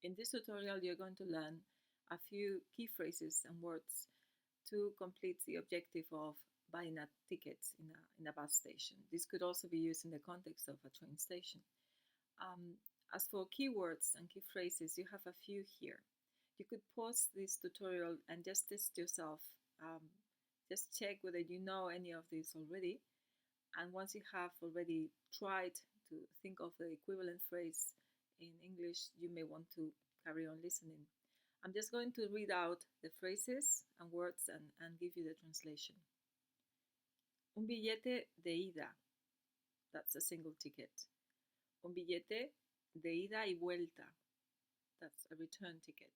In this tutorial, you're going to learn a few key phrases and words to complete the objective of buying a ticket in a bus station. This could also be used in the context of a train station. As for keywords and key phrases, you have a few here. You could pause this tutorial and just test yourself. Just check whether you know any of these already. And once you have already tried to think of the equivalent phrase in English, you may want to carry on listening. I'm just going to read out the phrases and words and give you the translation. Un billete de ida. That's a single ticket. Un billete de ida y vuelta. That's a return ticket.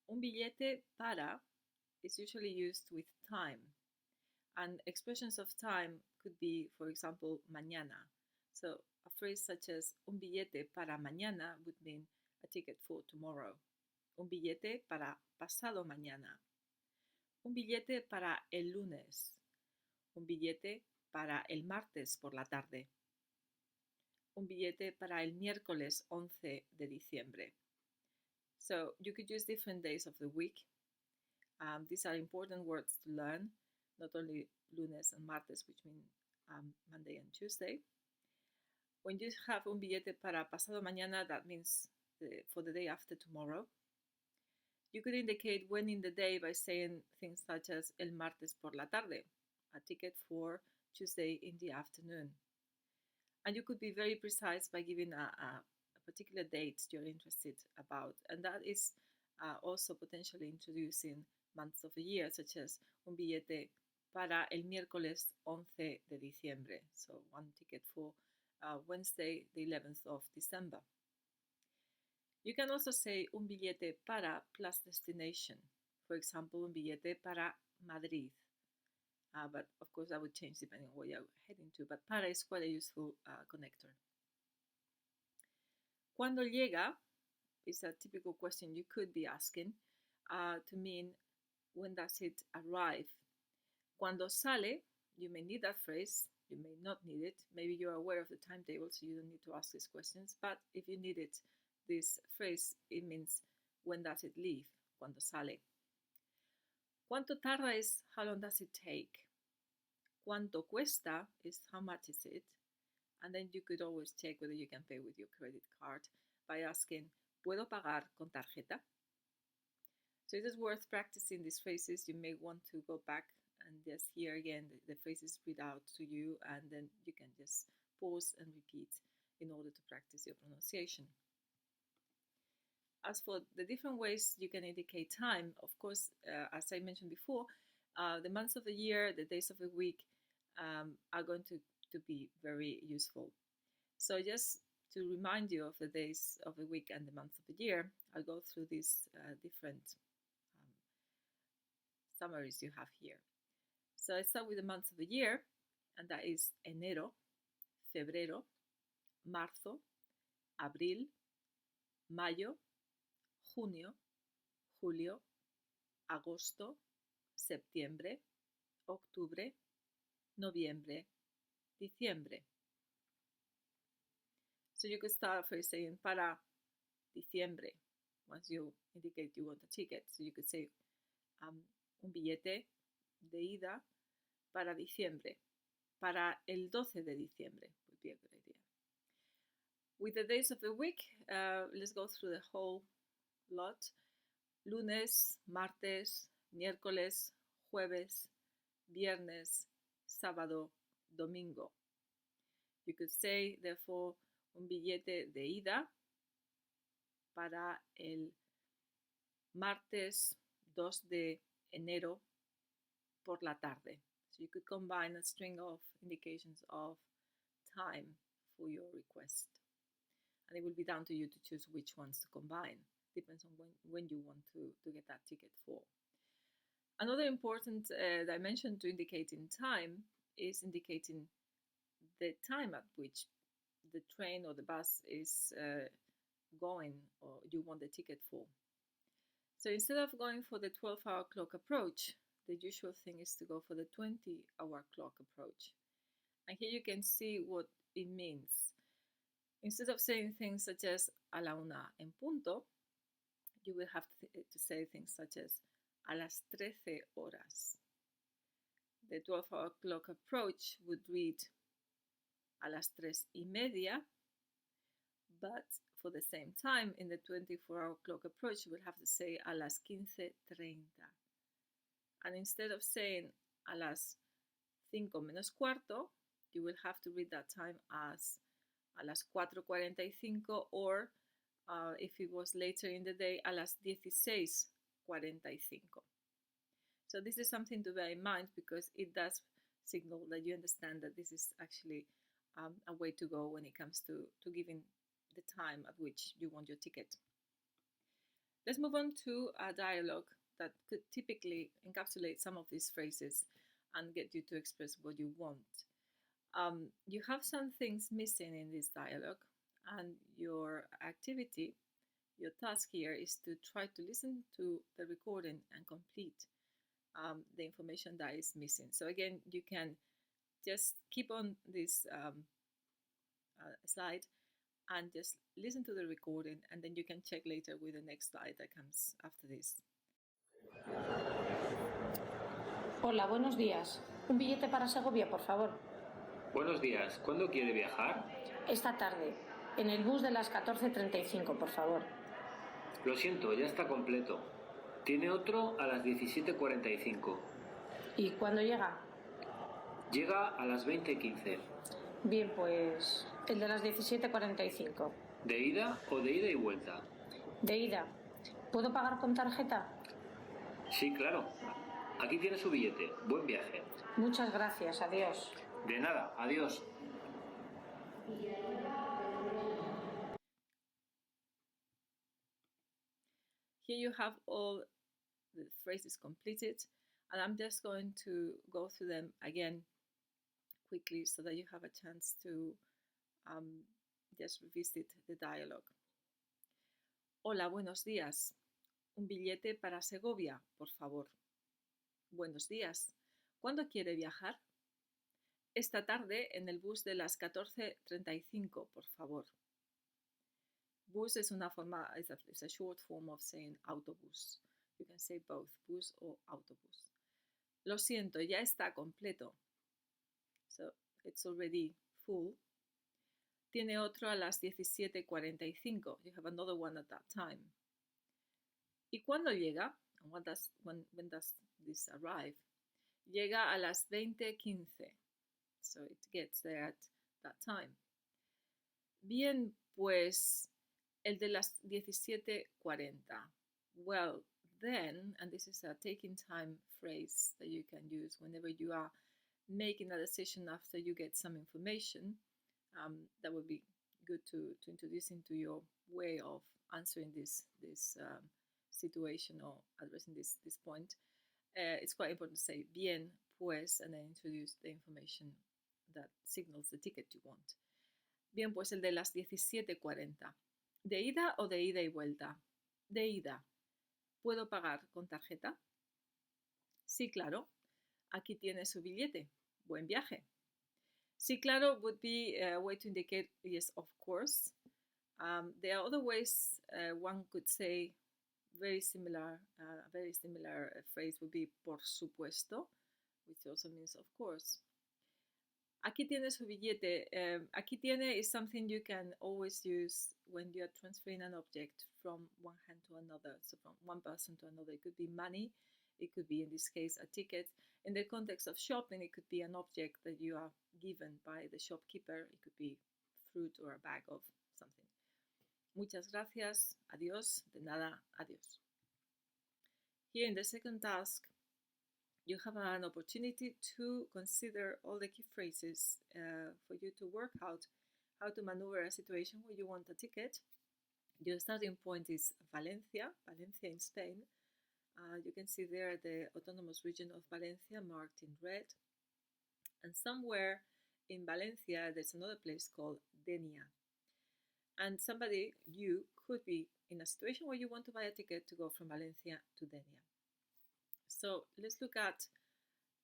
Un billete para is usually used with time. And expressions of time could be, for example, mañana. So a phrase such as un billete para mañana would mean a ticket for tomorrow. Un billete para pasado mañana. Un billete para el lunes. Un billete para el martes por la tarde. Un billete para el miércoles 11 de diciembre. So you could use different days of the week. These are important words to learn, not only lunes and martes, which mean Monday and Tuesday. When you have un billete para pasado mañana, that means for the day after tomorrow. You could indicate when in the day by saying things such as el martes por la tarde, a ticket for Tuesday in the afternoon. And you could be very precise by giving a particular date you're interested about. And that is also potentially introducing months of the year, such as un billete para el miércoles 11 de diciembre. So one ticket for Wednesday, the 11th of December. You can also say un billete para plus destination. For example, un billete para Madrid. But of course, that would change depending on where you're heading to. But para is quite a useful connector. Cuando llega is a typical question you could be asking to mean when does it arrive. Cuando sale, you may need that phrase. You may not need it. Maybe you're aware of the timetable, so you don't need to ask these questions. But if you need it, this phrase, it means when does it leave, cuando sale. Cuánto tarda is how long does it take. Cuánto cuesta is how much is it. And then you could always check whether you can pay with your credit card by asking, ¿puedo pagar con tarjeta? So it is worth practicing these phrases. You may want to go back and just hear again the phrases read out to you, and then you can just pause and repeat in order to practice your pronunciation. As for the different ways you can indicate time, of course, as I mentioned before, the months of the year, the days of the week are going to be very useful. So just to remind you of the days of the week and the months of the year, I'll go through these different summaries you have here. So I start with the months of the year, and that is enero, febrero, marzo, abril, mayo, junio, julio, agosto, septiembre, octubre, noviembre, diciembre. So you could start first saying para diciembre, once you indicate you want a ticket. So you could say un billete de ida para diciembre, para el 12 de diciembre would be a good idea. With the days of the week, let's go through the whole lot. Lunes, martes, miércoles, jueves, viernes, sábado, domingo. You could say, therefore, un billete de ida para el martes 2 de enero por la tarde. So you could combine a string of indications of time for your request. And it will be down to you to choose which ones to combine. Depends on when you want to get that ticket for. Another important dimension to indicate in time is indicating the time at which the train or the bus is going or you want the ticket for. So instead of going for the 12-hour clock approach, the usual thing is to go for the 20-hour clock approach. And here you can see what it means. Instead of saying things such as a la una en punto, you will have to say things such as a las 13 horas. The 12 o'clock approach would read a las 3:30, but for the same time, in the 24 o'clock approach, you will have to say a las 15:30. And instead of saying a las 5 menos cuarto, you will have to read that time as a las 4:45, or if it was later in the day, a las 16:45. So this is something to bear in mind, because it does signal that you understand that this is actually a way to go when it comes to giving the time at which you want your ticket. Let's move on to a dialogue that could typically encapsulate some of these phrases and get you to express what you want. You have some things missing in this dialogue, and your activity, your task here, is to try to listen to the recording and complete the information that is missing. So again, you can just keep on this slide and just listen to the recording, and then you can check later with the next slide that comes after this. Hola, buenos días. Un billete para Segovia, por favor. Buenos días. ¿Cuándo quiere viajar? Esta tarde, en el bus de las 14:35, por favor. Lo siento, ya está completo. Tiene otro a las 17:45. ¿Y cuándo llega? Llega a las 20:15. Bien, pues el de las 17:45. ¿De ida o de ida y vuelta? De ida. ¿Puedo pagar con tarjeta? Sí, claro. Aquí tiene su billete. Buen viaje. Muchas gracias. Adiós. De nada. Adiós. Here you have all the phrases completed, and I'm just going to go through them again quickly so that you have a chance to just revisit the dialogue. Hola, buenos días. Un billete para Segovia, por favor. Buenos días. ¿Cuándo quiere viajar? Esta tarde en el bus de las 14:35, por favor. Bus es una forma, it's a short form of saying autobus. You can say both, bus or autobus. Lo siento, ya está completo. So it's already full. Tiene otro a las 17:45. You have another one at that time. ¿Y cuándo llega? And when does this arrive? Llega a las 20:15. So it gets there at that time. Bien, pues el de las 17:40. Well, then, and this is a taking time phrase that you can use whenever you are making a decision after you get some information. That would be good to introduce into your way of answering this situation or addressing this point. It's quite important to say bien, pues, and then introduce the information that signals the ticket you want. Bien, pues el de las 17:40. ¿De ida o de ida y vuelta? De ida. ¿Puedo pagar con tarjeta? Sí, claro. Aquí tiene su billete. Buen viaje. Sí, claro would be a way to indicate yes, of course. There are other ways one could say very similar phrase would be por supuesto, which also means of course. Aquí tiene su billete. Aquí tiene is something you can always use when you are transferring an object from one hand to another. So from one person to another. It could be money. It could be, in this case, a ticket. In the context of shopping, it could be an object that you are given by the shopkeeper. It could be fruit or a bag of something. Muchas gracias. Adiós. De nada. Adiós. Here in the second task, you have an opportunity to consider all the key phrases for you to work out how to maneuver a situation where you want a ticket. Your starting point is Valencia in Spain. You can see there the autonomous region of Valencia marked in red. And somewhere in Valencia, there's another place called Denia. And you could be in a situation where you want to buy a ticket to go from Valencia to Denia. So let's look at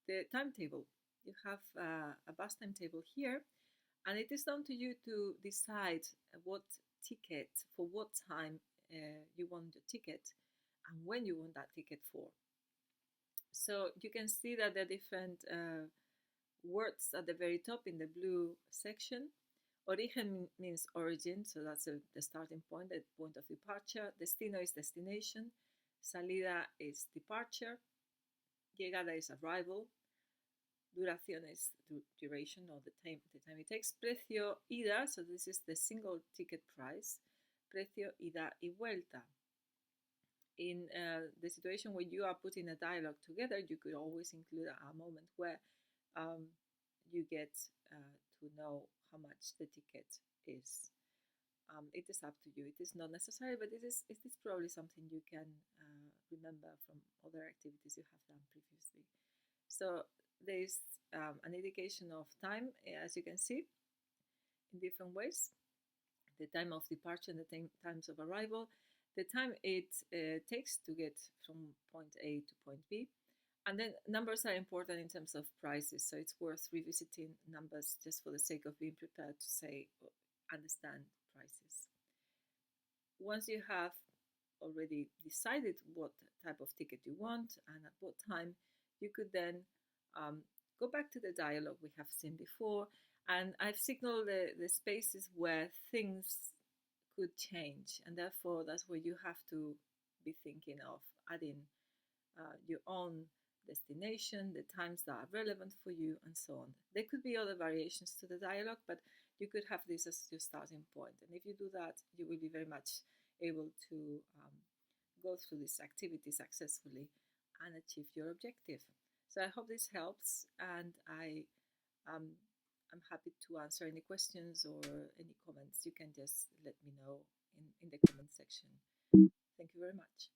the timetable. You have a bus timetable here, And it is down to you to decide what ticket, for what time you want the ticket and when you want that ticket for. So you can see that there are different words at the very top in the blue section. Origen means origin, so that's the starting point, the point of departure. Destino is destination. Salida is departure. Llegada is arrival. Duración is duration, or the time it takes. Precio ida, so this is the single ticket price. Precio ida y vuelta. In the situation where you are putting a dialogue together, you could always include a moment where you get to know how much the ticket is. It is up to you. It is not necessary, but it is probably something you can remember from other activities you have done previously. So there is an indication of time, as you can see, in different ways. The time of departure and the times of arrival. The time it takes to get from point A to point B. And then numbers are important in terms of prices, so it's worth revisiting numbers just for the sake of being prepared to say, understand prices. Once you have already decided what type of ticket you want and at what time, you could then go back to the dialogue we have seen before, and I've signaled the spaces where things could change, and therefore that's where you have to be thinking of adding your own destination, the times that are relevant for you, and so on. There could be other variations to the dialogue, but you could have this as your starting point. And if you do that, you will be very much able to go through this activity successfully and achieve your objective. So I hope this helps, and I'm happy to answer any questions or any comments. You can just let me know in the comment section. Thank you very much.